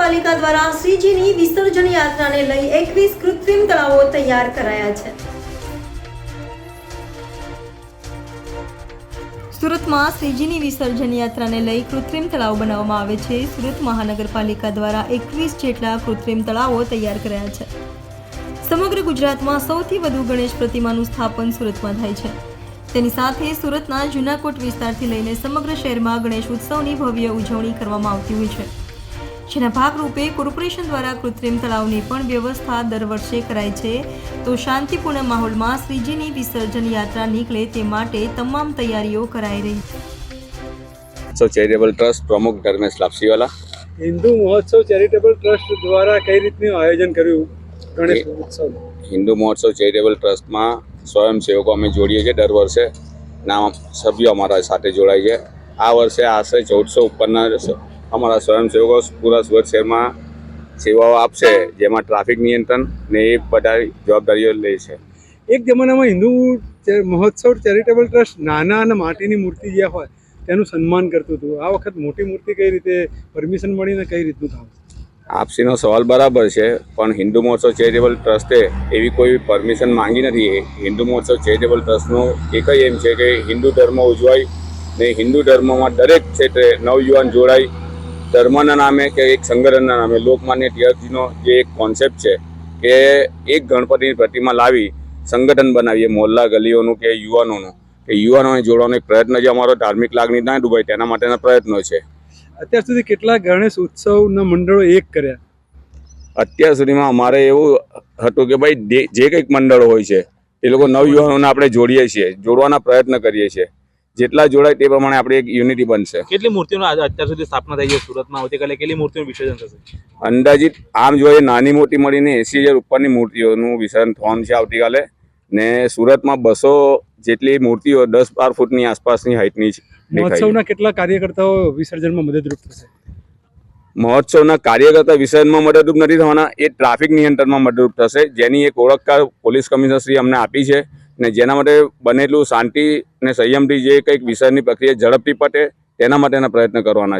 મહાનગરપાલિકા દ્વારા શ્રીજીની વિસર્જન યાત્રાને લઈ 21 કૃત્રિમ તળાવો તૈયાર કરાયા છે। સુરતમાં શ્રીજીની વિસર્જન યાત્રાને લઈ કૃત્રિમ તળાવ બનાવવામાં આવે છે। સુરત મહાનગરપાલિકા દ્વારા 21 જેટલા કૃત્રિમ તળાવો તૈયાર કરાયા છે। સમગ્ર ગુજરાતમાં સૌથી વધુ ગણેશ પ્રતિમાનું સ્થાપન સુરતમાં થાય છે। તેની સાથે સુરતના જૂનાકોટ વિસ્તારથી લઈને સમગ્ર શહેરમાં ગણેશ ઉત્સવની ભવ્ય ઉજવણી કરવામાં આવતી હોય છે, જેના ભાગરૂપે કોર્પોરેશન દ્વારા કૃત્રિમ તળાવની પણ વ્યવસ્થા દર વર્ષે કરાય છે। તો શાંતિપૂર્ણ માહોલમાં શ્રીજીની વિસર્જન યાત્રા નીકળે તે માટે તમામ તૈયારીઓ કરાઈ રહી છે। ચેરિટેબલ ટ્રસ્ટ પ્રમુખ ધર્મેશ લાપસીવાલા। હિન્દુ મહોત્સવ ચેરિટેબલ ટ્રસ્ટ દ્વારા કઈ રીતનું આયોજન કર્યું ગણેશ ઉત્સવ? હિન્દુ મહોત્સવ ચેરિટેબલ ટ્રસ્ટમાં સ્વયંસેવકો અમે જોડીએ છીએ દર વર્ષે, ના સભ્યો અમારા સાથે જોડાય છે। આ વર્ષે આશરે 1400 ઉપરના અમારા સ્વયંસેવકો પૂરા સુરત શહેરમાં સેવાઓ આપશે, જેમાં ટ્રાફિક નિયંત્રણ ને એ બધા જવાબદારીઓ લે છે। એક જમાનામાં હિન્દુ મહોત્સવ ચેરિટેબલ ટ્રસ્ટ નાના અને માટીની મૂર્તિ જે હોય તેનું સન્માન કરતું હતું। આ વખત મોટી મૂર્તિ કઈ રીતે પરમિશન મળીને કઈ રીતનું કામ? આપસીનો સવાલ બરાબર છે, પણ હિન્દુ મહોત્સવ ચેરિટેબલ ટ્રસ્ટે એવી કોઈ પરમિશન માંગી નથી। હિન્દુ મહોત્સવ ચેરિટેબલ ટ્રસ્ટનો એક જ એમ છે કે હિન્દુ ધર્મ ઉજવાય ને હિન્દુ ધર્મમાં દરેક ક્ષેત્રે નવયુવાન જોડાય। ધર્મના નામે કે એક સંગઠનના નામે લોકમાન્ય તિલકજીનો જે એક કોન્સેપ્ટ છે કે એક ગણપતિની પ્રતિમા લાવી સંગઠન બનાવીએ મોહલ્લા ગલીઓનું કે યુવાનોનું, કે યુવાનોને જોડવાનો એક પ્રયત્ન છે અમારો। ધાર્મિક લાગણી ના ડૂબાય તેના માટેના પ્રયત્નો છે। અત્યાર સુધી કેટલા ગણેશ ઉત્સવના મંડળો એક કર્યા? અત્યાર સુધીમાં અમારે એવું હતું કે ભાઈ જે કંઈક મંડળો હોય છે એ લોકો નવયુવાનોને આપણે જોડીએ છીએ, જોડવાના પ્રયત્ન કરીએ છીએ। જેટલા જોડાય તે પ્રમાણે આપણે એક યુનિટી બનશે। કેટલી મૂર્તિઓનો અત્યાર સુધી સ્થાપના થઈ છે સુરતમાં? આવતીકાલે કેટલી મૂર્તિઓનું વિસર્જન થશે? અંદાજિત આમ જોઈએ નાની મોટી મળીને 80,000 ઉપરની મૂર્તિઓનું વિસર્જન થવાનું છે આવતીકાલે, ને સુરતમાં 200 જેટલી મૂર્તિઓ 10-12 ફૂટની આસપાસની હાઇટની છે। મહોત્સવના કેટલા કાર્યકર્તાઓ વિસર્જનમાં મદદરૂપ થશે? મહોત્સવના કાર્યકર્તા વિસર્જનમાં મદદરૂપ નથી થવાના, એ ટ્રાફિક નિયંત્રણમાં મદદરૂપ થશે, જેની એક ઓળખ પોલીસ કમિશનર શ્રી અમને આપી છે, ને જેના માટે બનેલું શાંતિ અને સંયમથી જે કંઈક વિસર્જનની પ્રક્રિયા ઝડપથી પટે તેના માટેના પ્રયત્ન કરવાના છે।